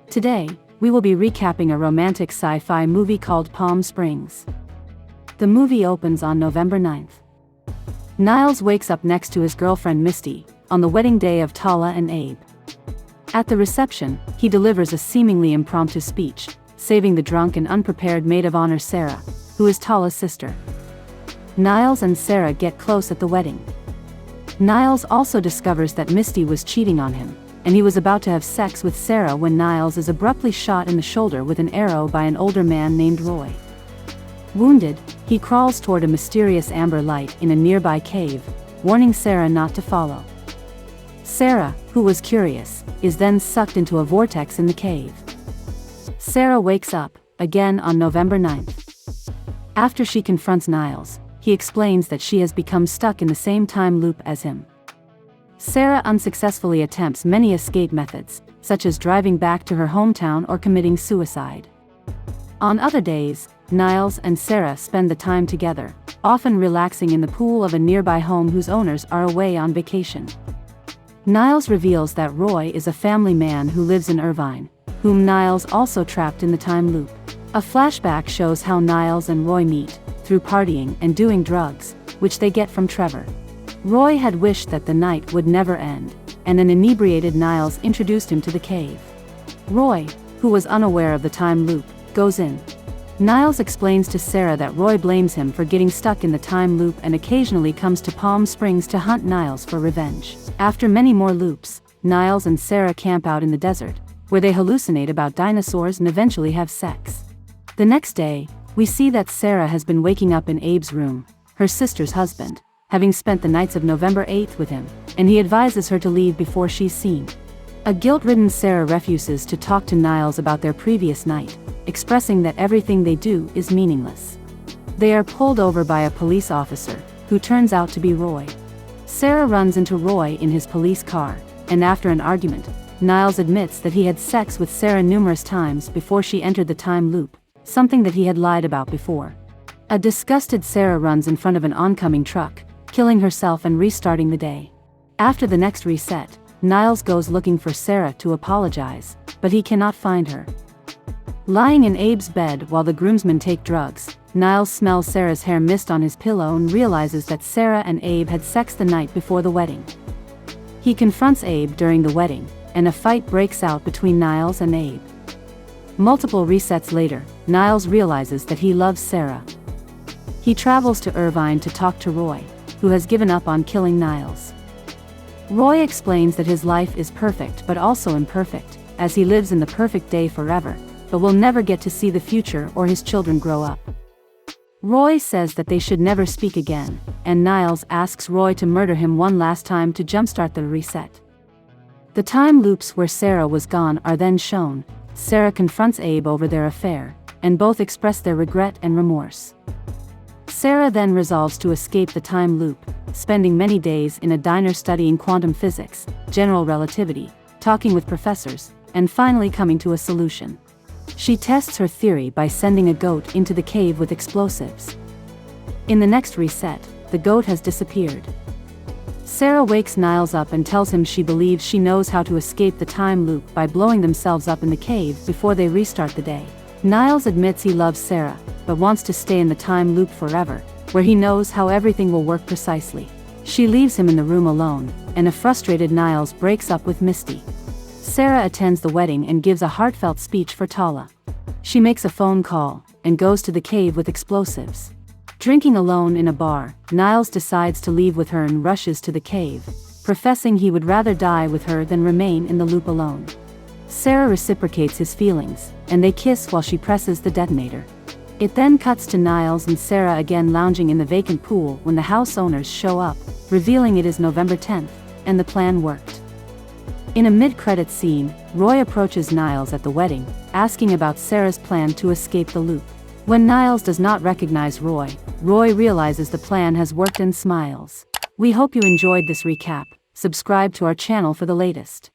Today, we will be recapping a romantic sci-fi movie called Palm Springs. The movie opens on November 9th. Niles wakes up next to his girlfriend Misty, on the wedding day of Tala and Abe. At the reception, he delivers a seemingly impromptu speech, saving the drunk and unprepared maid of honor Sarah, who is Tala's sister. Niles and Sarah get close at the wedding. Niles also discovers that Misty was cheating on him, and he was about to have sex with Sarah when Niles is abruptly shot in the shoulder with an arrow by an older man named Roy. Wounded, he crawls toward a mysterious amber light in a nearby cave, warning Sarah not to follow. Sarah, who was curious, is then sucked into a vortex in the cave. Sarah wakes up, again on November 9th. After she confronts Niles, he explains that she has become stuck in the same time loop as him. Sarah unsuccessfully attempts many escape methods, such as driving back to her hometown or committing suicide. On other days, Niles and Sarah spend the time together, often relaxing in the pool of a nearby home whose owners are away on vacation. Niles reveals that Roy is a family man who lives in Irvine, whom Niles also trapped in the time loop. A flashback shows how Niles and Roy meet, through partying and doing drugs, which they get from Trevor. Roy had wished that the night would never end, and an inebriated Niles introduced him to the cave. Roy, who was unaware of the time loop, goes in. Niles explains to Sarah that Roy blames him for getting stuck in the time loop and occasionally comes to Palm Springs to hunt Niles for revenge. After many more loops, Niles and Sarah camp out in the desert, where they hallucinate about dinosaurs and eventually have sex. The next day, we see that Sarah has been waking up in Abe's room, her sister's husband, having spent the nights of November 8th with him, and he advises her to leave before she's seen. A guilt-ridden Sarah refuses to talk to Niles about their previous night, expressing that everything they do is meaningless. They are pulled over by a police officer, who turns out to be Roy. Sarah runs into Roy in his police car, and after an argument, Niles admits that he had sex with Sarah numerous times before she entered the time loop, something that he had lied about before. A disgusted Sarah runs in front of an oncoming truck, killing herself and restarting the day. After the next reset, Niles goes looking for Sarah to apologize, but he cannot find her. Lying in Abe's bed while the groomsmen take drugs, Niles smells Sarah's hair mist on his pillow and realizes that Sarah and Abe had sex the night before the wedding. He confronts Abe during the wedding, and a fight breaks out between Niles and Abe. Multiple resets later, Niles realizes that he loves Sarah. He travels to Irvine to talk to Roy, who has given up on killing Niles. Roy explains that his life is perfect but also imperfect, as he lives in the perfect day forever, but will never get to see the future or his children grow up. Roy says that they should never speak again, and Niles asks Roy to murder him one last time to jumpstart the reset. The time loops where Sarah was gone are then shown. Sarah confronts Abe over their affair, and both express their regret and remorse. Sarah then resolves to escape the time loop, spending many days in a diner studying quantum physics, general relativity, talking with professors, and finally coming to a solution. She tests her theory by sending a goat into the cave with explosives. In the next reset, the goat has disappeared. Sarah wakes Niles up and tells him she believes she knows how to escape the time loop by blowing themselves up in the cave before they restart the day. Niles admits he loves Sarah, but wants to stay in the time loop forever, where he knows how everything will work precisely. She leaves him in the room alone, and a frustrated Niles breaks up with Misty. Sarah attends the wedding and gives a heartfelt speech for Tala. She makes a phone call, and goes to the cave with explosives. Drinking alone in a bar, Niles decides to leave with her and rushes to the cave, professing he would rather die with her than remain in the loop alone. Sarah reciprocates his feelings, and they kiss while she presses the detonator. It then cuts to Niles and Sarah again lounging in the vacant pool when the house owners show up, revealing it is November 10th, and the plan worked. In a mid-credits scene, Roy approaches Niles at the wedding, asking about Sarah's plan to escape the loop. When Niles does not recognize Roy, Roy realizes the plan has worked and smiles. We hope you enjoyed this recap. Subscribe to our channel for the latest.